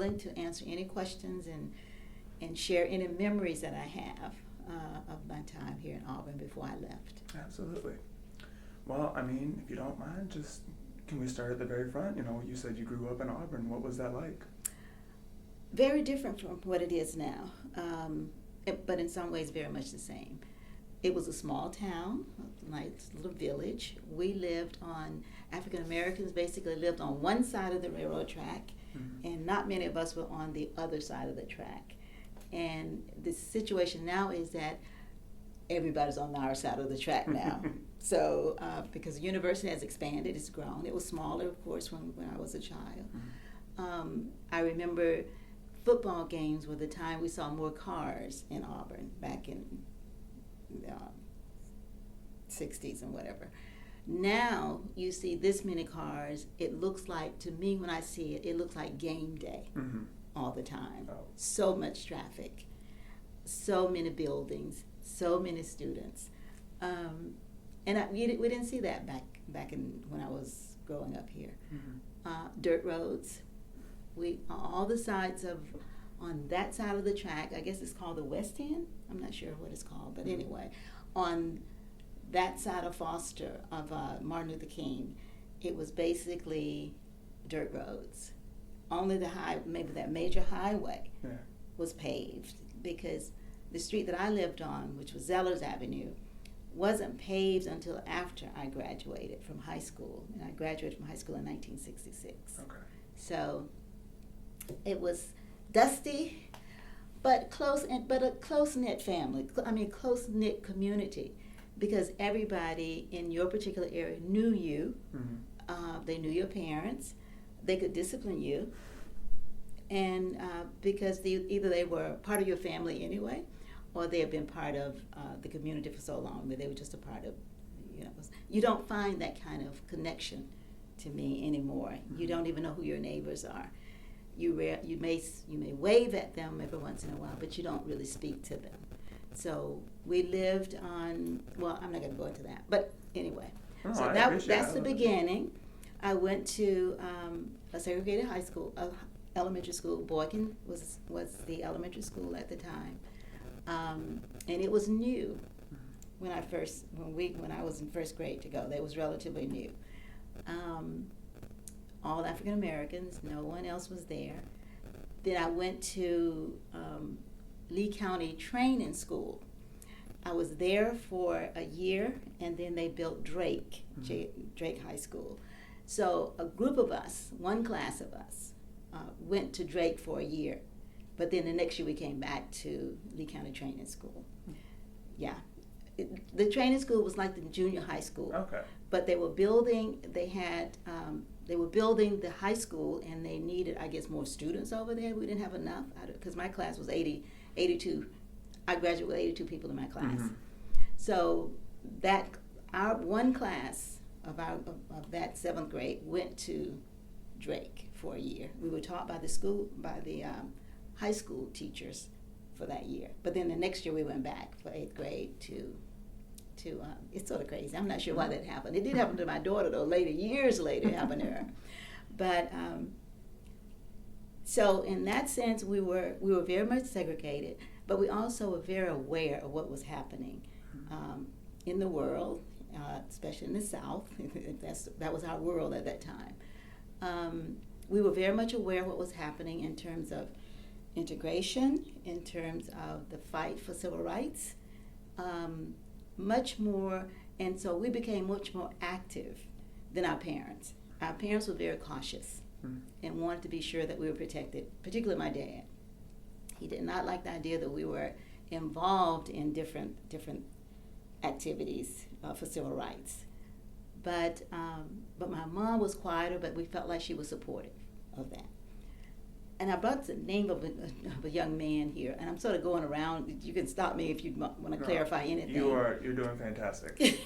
willing to answer any questions and share any memories that I have of my time here in Auburn before I left. Absolutely. Well, I mean, if you don't mind, just can we start at the very front? You said you grew up in Auburn. What was that like? Very different from what it is now, but in some ways very much the same. It was a small town, a nice little village. African Americans basically lived on one side of the railroad track, and not many of us were on the other side of the track. And the situation now is that everybody's on our side of the track now. So, because the university has expanded, it's grown. It was smaller, of course, when I was a child. I remember football games were the time we saw more cars in Auburn back in 60s and whatever. Now you see this many cars. It looks like, to me when I see it, it looks like game day all the time. Oh. So much traffic, so many buildings, so many students. And we didn't see that back in when I was growing up here. Dirt roads. All the sides on that side of the track, I guess it's called the West End. I'm not sure what it's called, but anyway, on that side of Foster, of Martin Luther King, it was basically dirt roads. Only maybe that major highway was paved, because the street that I lived on, which was Zellers Avenue, wasn't paved until after I graduated from high school. And I graduated from high school in 1966. Okay. So it was dusty, but a close-knit family. I mean, close-knit community, because everybody in your particular area knew you. They knew your parents. They could discipline you, and because either they were part of your family anyway, or they had been part of the community for so long that they were just a part of. You don't find that kind of connection to me anymore. You don't even know who your neighbors are. You may wave at them every once in a while, but you don't really speak to them. So we lived on. Well, I'm not going to go into that, but anyway. So that's the beginning. I went to a segregated high school, elementary school. Boykin was the elementary school at the time, and it was new when I was in first grade to go. That was relatively new. All African Americans. No one else was there. Then I went to Lee County Training School. I was there for a year, and then they built Drake High School. So a group of us, one class of us, went to Drake for a year, but then the next year we came back to Lee County Training School. Yeah, the training school was like the junior high school. Okay. But they were building. They were building the high school, and they needed, I guess, more students over there. We didn't have enough, because my class was 82. I graduated with 82 people in my class. So our one class of that 7th grade went to Drake for a year. We were taught by the high school teachers for that year. But then the next year we went back for 8th grade to it's sort of crazy. I'm not sure why that happened. It did happen to my daughter, though, years later it happened to her. But so in that sense, we were very much segregated, but we also were very aware of what was happening in the world, especially in the South. That was our world at that time. We were very much aware of what was happening in terms of integration, in terms of the fight for civil rights, much more, and so we became much more active than our parents. Our parents were very cautious and wanted to be sure that we were protected, particularly my dad. He did not like the idea that we were involved in different activities for civil rights. But my mom was quieter, but we felt like she was supportive of that. And I brought the name of a young man here, and I'm sort of going around. You can stop me if you want to clarify anything. You're doing fantastic.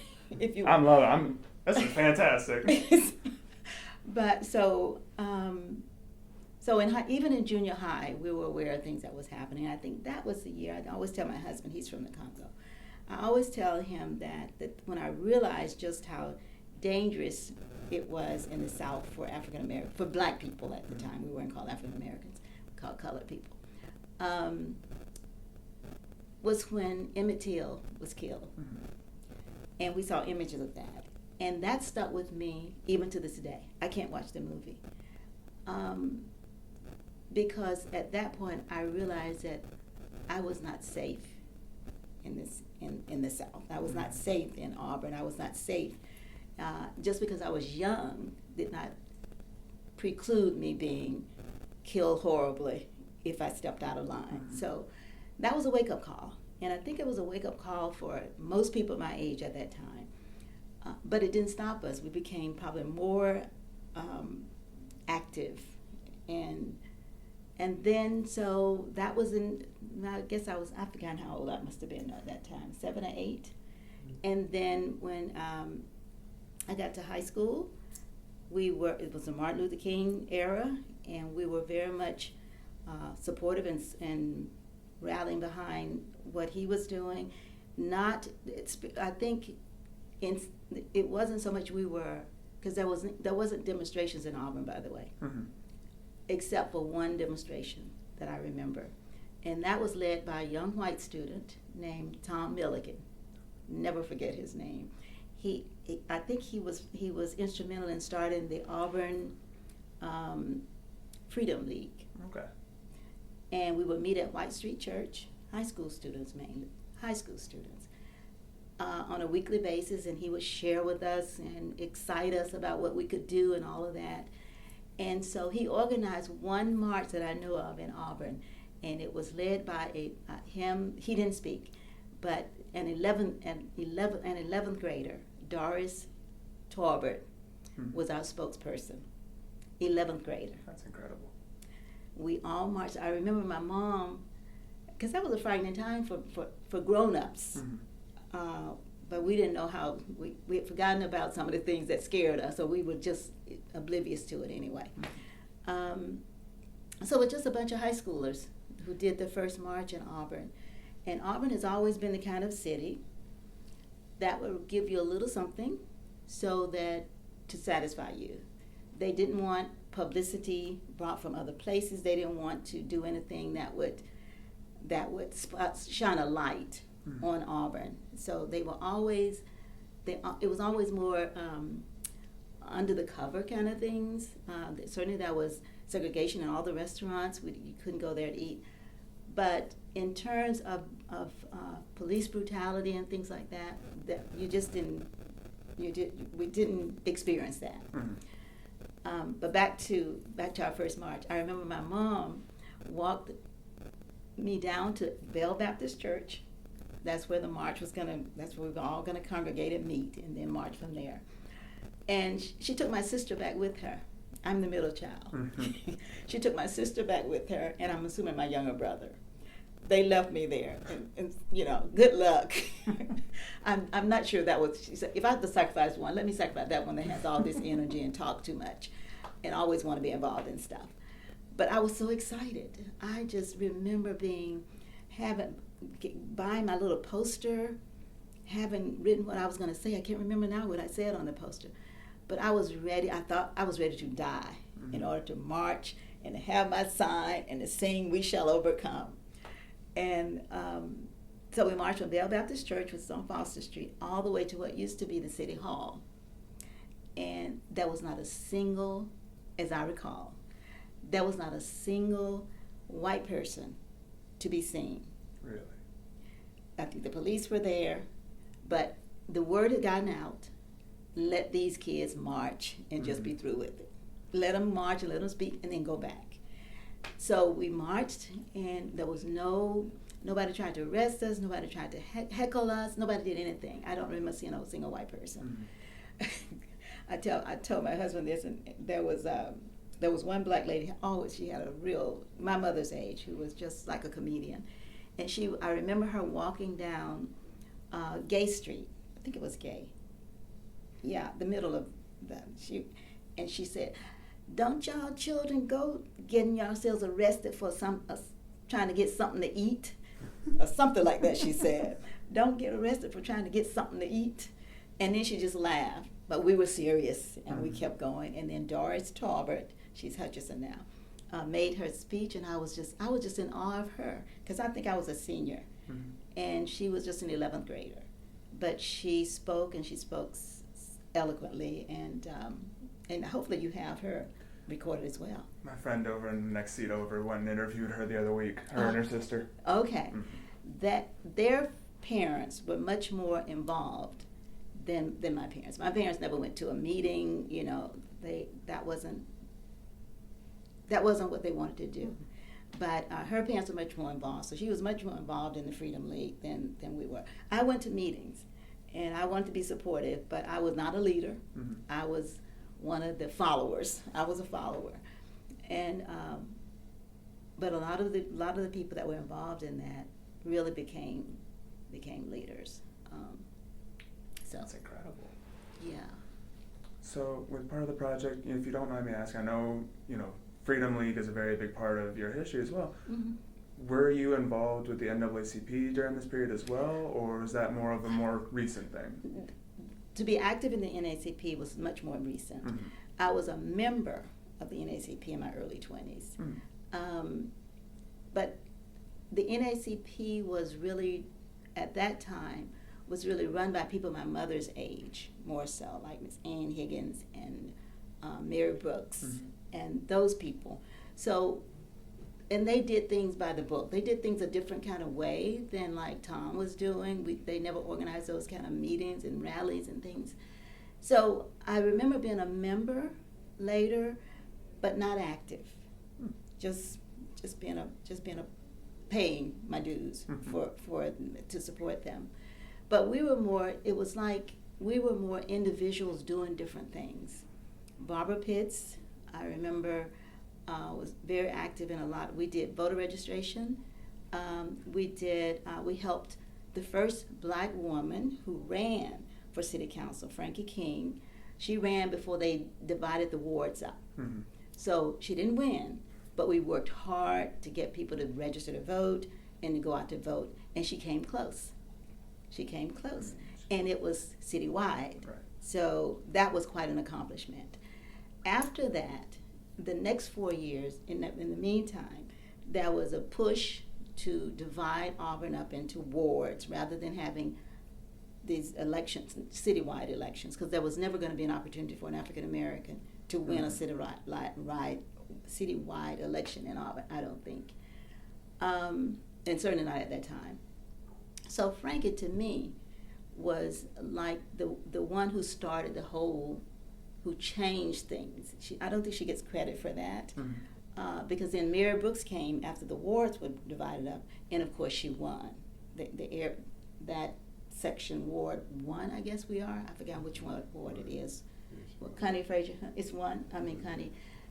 I'm loving it. This is fantastic. But even in junior high, we were aware of things that was happening. I think that was the year. I always tell my husband, he's from the Congo. I always tell him that when I realized just how dangerous it was in the South for African Americans, for black people at the time, we weren't called African Americans, about colored people, was when Emmett Till was killed. Mm-hmm. And we saw images of that. And that stuck with me even to this day. I can't watch the movie. Because at that point I realized that I was not safe in the South. I was not safe in Auburn. I was not safe. Just because I was young did not preclude me being killed horribly if I stepped out of line. Mm-hmm. So that was a wake-up call. And I think it was a wake-up call for most people my age at that time. But it didn't stop us. We became probably more active. And then, so that was I guess I forgot how old I must have been at that time, 7 or 8. And then when I got to high school, it was the Martin Luther King era, and we were very much supportive and rallying behind what he was doing. I think it wasn't so much because there wasn't demonstrations in Auburn, by the way, Mm-hmm. except for one demonstration that I remember. And that was led by a young white student named Tom Milligan. Never forget his name. I think he was instrumental in starting the Auburn Freedom League. Okay. And we would meet at White Street Church, high school students mainly, on a weekly basis, and he would share with us and excite us about what we could do and all of that. And so he organized one march that I know of in Auburn, and it was led by him. He didn't speak, but an 11th grader, Doris Torbert, was our spokesperson. 11th grader. That's incredible. We all marched. I remember my mom, because that was a frightening time for grown-ups. Mm-hmm. But we didn't know how, we had forgotten about some of the things that scared us, so we were just oblivious to it anyway. So it's just a bunch of high schoolers who did the first march in Auburn. And Auburn has always been the kind of city that would give you a little something to satisfy you. They didn't want publicity brought from other places. They didn't want to do anything that would shine a light on Auburn. So it was always more under the cover kind of things. Certainly there was segregation in all the restaurants. You couldn't go there to eat. But in terms of police brutality and things like that we didn't experience that. Mm-hmm. But back to our first march. I remember my mom walked me down to Bell Baptist Church. That's where the march that's where we were all gonna congregate and meet and then march from there. And she took my sister back with her. I'm the middle child. Mm-hmm. She took my sister back with her, and I'm assuming my younger brother. They left me there, and good luck. I'm not sure that was, she said, if I have to sacrifice one, let me sacrifice that one that has all this energy and talk too much and always want to be involved in stuff. But I was so excited. I just remember buying my little poster, having written what I was going to say. I can't remember now what I said on the poster. But I was ready. I thought I was ready to die in order to march and to have my sign and to sing "We Shall Overcome." And so we marched from Bell Baptist Church, which was on Foster Street, all the way to what used to be the City Hall. And there was not a single, as I recall, there was not a single white person to be seen. Really? I think the police were there, but the word had gotten out, let these kids march and just be through with it. Let them march and let them speak and then go back. So we marched, and there was nobody tried to arrest us, nobody tried to heckle us, nobody did anything. I don't remember seeing a single white person. Mm-hmm. I told my husband this, and there was one black lady, she had my mother's age, who was just like a comedian. And I remember her walking down Gay Street. I think it was Gay. Yeah, the middle of that. And she said, "Don't y'all children go getting yourselves arrested for trying to get something to eat," or something like that. She said, "Don't get arrested for trying to get something to eat." And then she just laughed. But we were serious, and we kept going. And then Doris Talbert, she's Hutchison now, made her speech, and I was just in awe of her, because I think I was a senior, Mm-hmm. and she was just an 11th grader, but she spoke, and she spoke eloquently, and hopefully you have her recorded as well. My friend over in the next seat over went and interviewed her the other week, her and her sister. Okay. Mm-hmm. That their parents were much more involved than my parents. My parents never went to a meeting, you know, that wasn't what they wanted to do. But her parents were much more involved, so she was much more involved in the Freedom League than we were. I went to meetings, and I wanted to be supportive, but I was not a leader. Mm-hmm. I was one of the followers. I was a follower, and but a lot of the people that were involved in that really became leaders. So That's incredible. yeah. So, with part of the project, if you don't mind me asking, I know, Freedom League is a very big part of your history as well. Mm-hmm. Were you involved with the NAACP during this period as well, or is that more of a more recent thing? To be active in the NAACP was much more recent. Mm-hmm. I was a member of the NAACP in my early 20s. Mm-hmm. But the NAACP was really, at that time, was really run by people my mother's age, more so, like Miss Ann Higgins and Mary Brooks, Mm-hmm. and those people. So, and they did things by the book. They did things a different kind of way than like Tom was doing. They never organized those kind of meetings and rallies and things. So I remember being a member later, but not active. Mm-hmm. Just being paying my dues Mm-hmm. to support them. But we were more. It was like we were more individuals doing different things. Barbara Pitts, I remember, was very active in a lot. We did voter registration. We helped the first black woman who ran for city council, Frankie King. She ran before they divided the wards up. Mm-hmm. So she didn't win, but we worked hard to get people to register to vote and to go out to vote, and she came close. And it was citywide. Right. So that was quite an accomplishment. After that, the next 4 years, in the meantime, there was a push to divide Auburn up into wards rather than having these elections, citywide elections, because there was never going to be an opportunity for an African American to win a citywide election in Auburn, I don't think. And certainly not at that time. So Frankie, to me, was like the one who started the whole, who changed things. I don't think she gets credit for that. Mm-hmm. Because then Mary Brooks came after the wards were divided up, and of course she won. That section, Ward 1, I guess we are. I forgot which one ward it is. Well, Connie Frazier, it's one. Connie.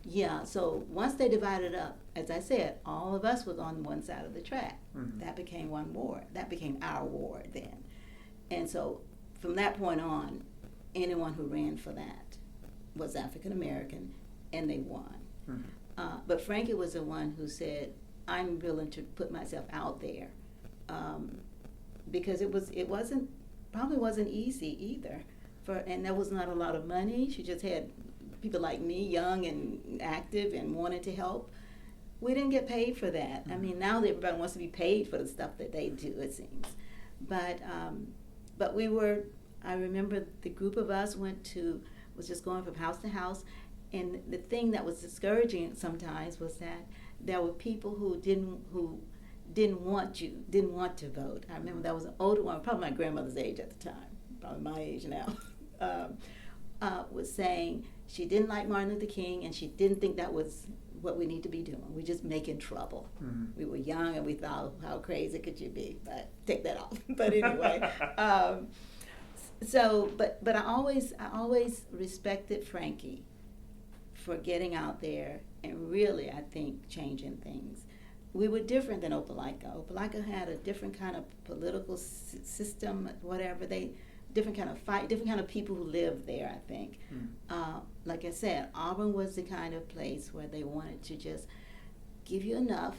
Yeah, so once they divided up, as I said, all of us was on one side of the track. Mm-hmm. That became one ward. That became our ward then. And so from that point on, anyone who ran for that was African American, and they won. Mm-hmm. But Frankie was the one who said, I'm willing to put myself out there, because it probably wasn't easy either. And there was not a lot of money. She just had people like me, young and active and wanted to help. We didn't get paid for that. Mm-hmm. I mean, now everybody wants to be paid for the stuff that they do, it seems. But I remember the group of us was just going from house to house, and the thing that was discouraging sometimes was that there were people who didn't want to vote. I remember there was an older one, probably my grandmother's age at the time, probably my age now, was saying she didn't like Martin Luther King, and she didn't think that was what we need to be doing. We're just making trouble. Mm-hmm. We were young, and we thought, how crazy could you be? But take that off. But anyway, but I always respected Frankie for getting out there and really, I think, changing things. We were different than Opelika. Opelika had a different kind of political system, whatever. Different kind of fight, different kind of people who lived there, I think. Mm. Like I said, Auburn was the kind of place where they wanted to just give you enough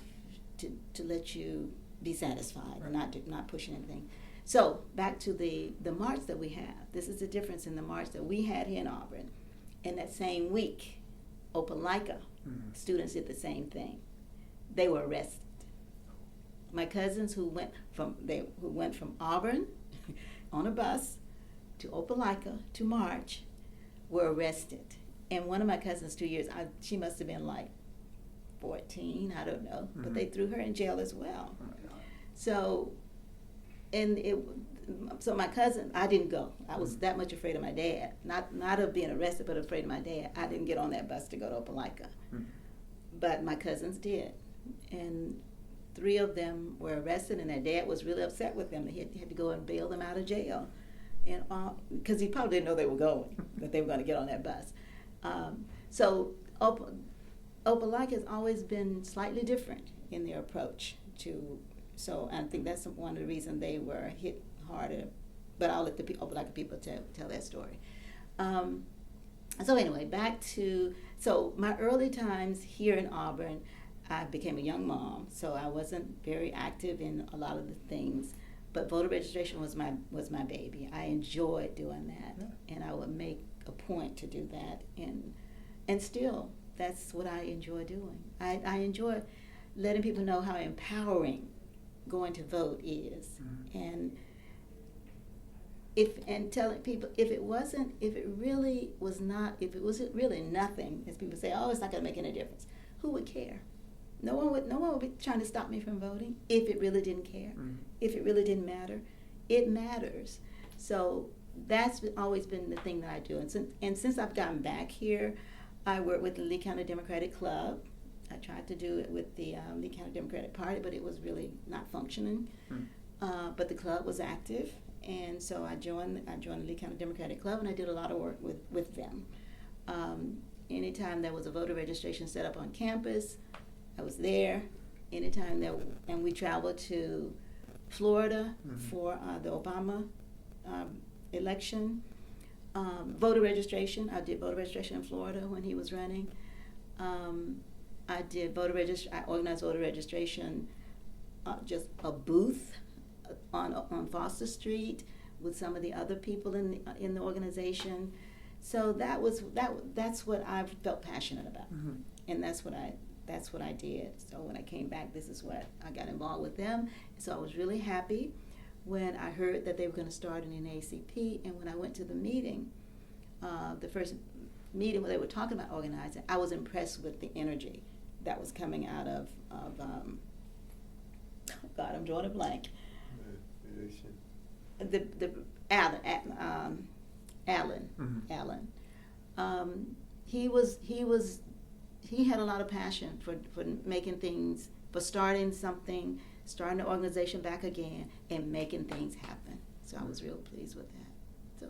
to let you be satisfied, right. and not pushing anything. So back to the march that we have. This is the difference in the march that we had here in Auburn. And that same week, Opelika students did the same thing. They were arrested. My cousins who went from Auburn on a bus to Opelika to March were arrested. And one of my cousins, 2 years, she must have been like 14, I don't know, but they threw her in jail as well. Oh my God. So my cousin, I didn't go. I was that much afraid of my dad. Not of being arrested, but afraid of my dad. I didn't get on that bus to go to Opelika. But my cousins did. And 3 of them were arrested, and their dad was really upset with them. He had to go and bail them out of jail. And because he probably didn't know they were going, that they were going to get on that bus. So Opelika has always been slightly different in their approach to. So I think that's one of the reasons they were hit harder. But I'll let the Opelika people tell that story. So anyway, back to my early times here in Auburn. I became a young mom, so I wasn't very active in a lot of the things. But voter registration was my baby. I enjoyed doing that, and I would make a point to do that, and still that's what I enjoy doing. I enjoy letting people know how empowering going to vote is, and telling people if it wasn't really nothing, as people say, oh, it's not going to make any difference. Who would care? No one would be trying to stop me from voting if it really didn't care, if it really didn't matter. It matters. So that's always been the thing that I do. And since I've gotten back here, I work with the Lee County Democratic Club. I tried to do it with the Lee County Democratic Party, but it was really not functioning. But the club was active, and so I joined the Lee County Democratic Club, and I did a lot of work with them. Anytime there was a voter registration set up on campus, I was there. Anytime and we traveled to Florida for the Obama election. Voter registration, I did voter registration in Florida when he was running. I organized voter registration, just a booth on Foster Street with some of the other people in the organization. So that's what I felt passionate about, and that's what I did. So when I came back, this is what I got involved with them. So I was really happy when I heard that they were going to start an NAACP, and when I went to the meeting, the first meeting where they were talking about organizing, I was impressed with the energy that was coming out of God, I'm drawing a blank. Alan. He had a lot of passion for making things, for starting an organization back again and making things happen. So I was real pleased with that. So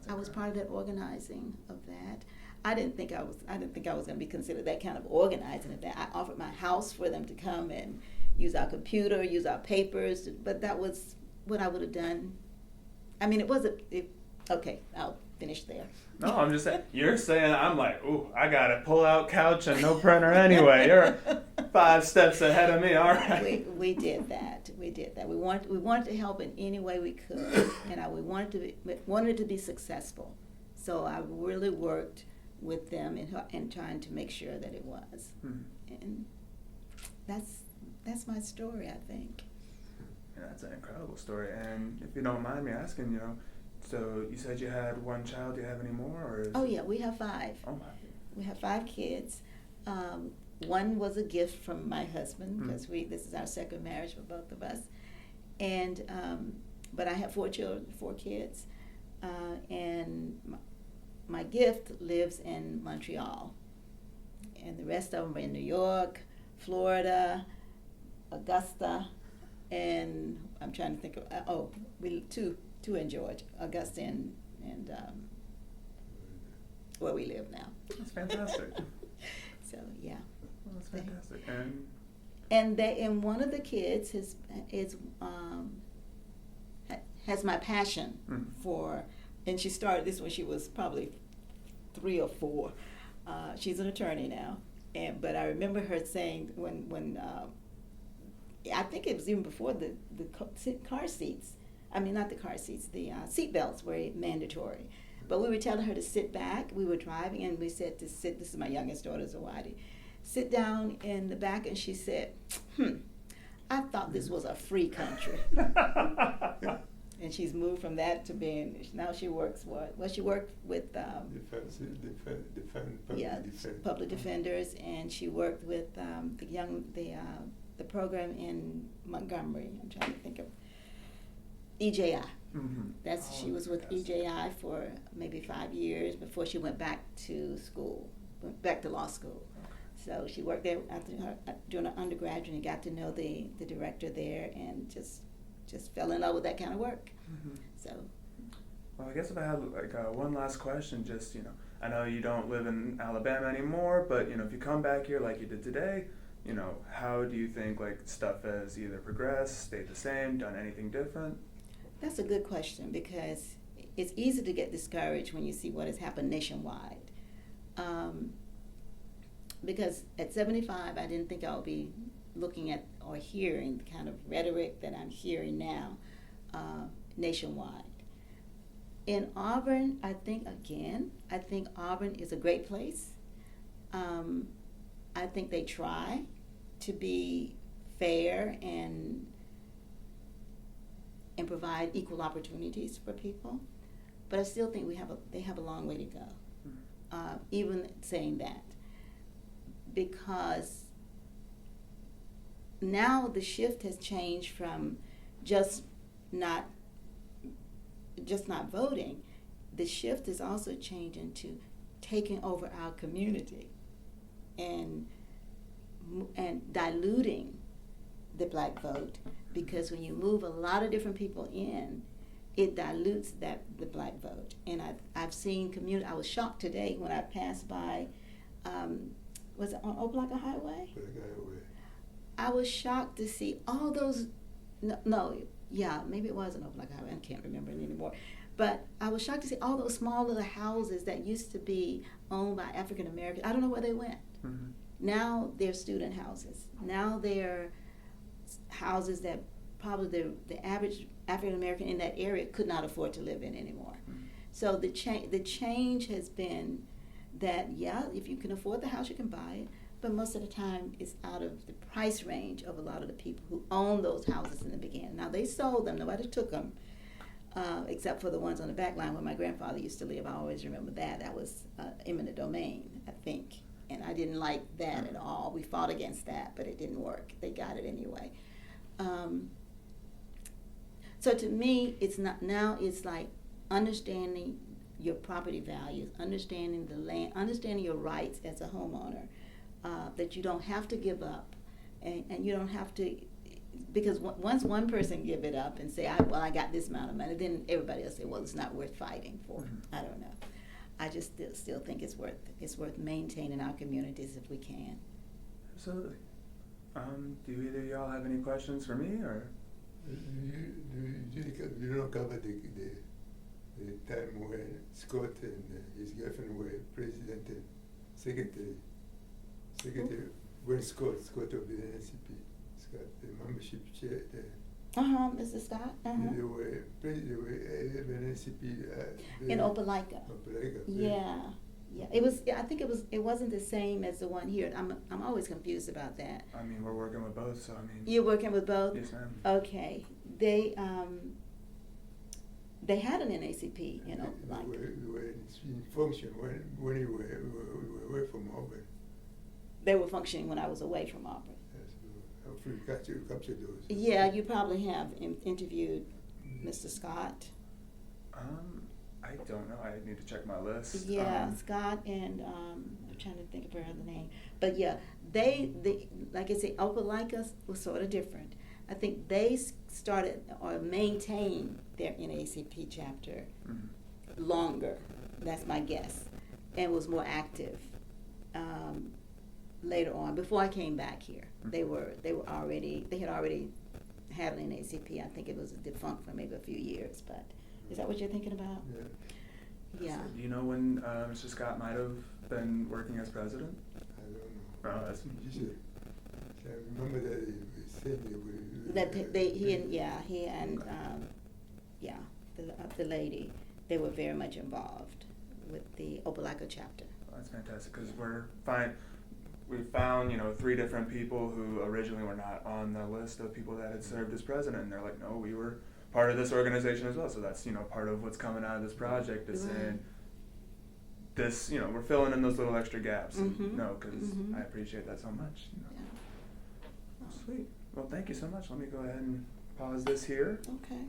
I was part of that organizing of that. I didn't think I was going to be considered that kind of organizing of that. I offered my house for them to come and use our computer, use our papers, but that was what I would have done. I mean, okay, I'll finish there. No, I'm just saying, you're saying, I'm like, ooh, I got a pull-out couch and no printer anyway. You're 5 steps ahead of me, all right. We did that. We wanted to help in any way we could, and we wanted to be successful. So I really worked with them and trying to make sure that it was. And that's my story, I think. Yeah, that's an incredible story. And if you don't mind me asking, so you said you had 1 child. Do you have any more? Oh yeah, we have 5. Oh my. We have 5 kids. One was a gift from my husband because this is our second marriage for both of us. And but I have 4 kids, and my gift lives in Montreal, and the rest of them are in New York, Florida, Augusta, and I'm trying to think of two in Georgia, Augusta and where we live now. That's fantastic. So yeah. Well, that's fantastic. And one of the kids has my passion for, and she started this when she was probably 3 or 4. She's an attorney now, but I remember her saying when I think it was even before the car seats. I mean, not the car seats. The seat belts were mandatory. But we were telling her to sit back. We were driving, and we said to sit. This is my youngest daughter, Zawadi. Sit down in the back, and she said, I thought this was a free country. And she's moved from that to being, now she works what? Well, she worked with public defenders, and she worked with the program in Montgomery. I'm trying to think of EJI. She was with EJI for maybe 5 years before she went back to school, back to law school. So she worked there during her undergraduate and got to know the director there, and just fell in love with that kind of work. So. Well, I guess if I had one last question, just, I know you don't live in Alabama anymore, but, if you come back here like you did today, how do you think stuff has either progressed, stayed the same, done anything different? That's a good question, because it's easy to get discouraged when you see what has happened nationwide. Because at 75, I didn't think I would be looking at or hearing the kind of rhetoric that I'm hearing now nationwide. In Auburn, I think Auburn is a great place. I think they try to be fair and provide equal opportunities for people, but I still think they have a long way to go. Even saying that, because now the shift has changed from just not voting. The shift is also changing to taking over our community and diluting the black vote, because when you move a lot of different people in, it dilutes the black vote. And I've seen community. I was shocked today when I passed by. Was it on Opa-locka Highway? I was shocked to see all those. Maybe it was an Opa-locka Highway. I can't remember it anymore. But I was shocked to see all those small little houses that used to be owned by African Americans. I don't know where they went. Now they're student houses. Now they're houses that probably the average African American in that area could not afford to live in anymore. So the change has been that, if you can afford the house, you can buy it, but most of the time it's out of the price range of a lot of the people who owned those houses in the beginning. Now they sold them, nobody took them, except for the ones on the back line where my grandfather used to live. I always remember that. That was eminent domain, I think, and I didn't like that at all. We fought against that, but it didn't work. They got it anyway. So to me, it's like understanding your property values, understanding the land, understanding your rights as a homeowner, that you don't have to give up, and you don't have to, because once one person give it up and say, I got this amount of money, then everybody else say, well, it's not worth fighting for. I don't know. I just still think it's worth maintaining our communities if we can. Absolutely. Do either of y'all have any questions for me, or? You don't cover the time when Scott and his girlfriend were president and secretary. When Scott of the NAACP, Scott, the membership chair there. Mr. Scott. They were NAACP in Opelika. Yeah. It was. I think it wasn't the same as the one here. I'm always confused about that. I mean, we're working with both, so I mean. You're working with both? Yes, ma'am. Okay. They had an NAACP, like. They were in function when we were away from Auburn. They were functioning when I was away from Auburn. Yes, hopefully capture those. Yeah, you probably have interviewed Mr. Scott. I don't know. I need to check my list. Yeah, Scott and I'm trying to think of her other name. But yeah, they like I said, Opelika was sort of different. I think they started or maintained their NAACP chapter longer. That's my guess, and was more active later on. Before I came back here, they had already had an NAACP. I think it was defunct for maybe a few years, but. Is that what you're thinking about? Yeah. Do you know when Mr. Scott might have been working as president? I don't know. Oh, that's I remember that he said he and the lady, they were very much involved with the Opelika chapter. That's fantastic, because we found, 3 different people who originally were not on the list of people that had served as president, and they're like, no, we were part of this organization as well. So that's, part of what's coming out of this project is saying this, we're filling in those little extra gaps. Mhm. Because Mhm. I appreciate that so much. Yeah. Sweet. Well, thank you so much. Let me go ahead and pause this here. Okay.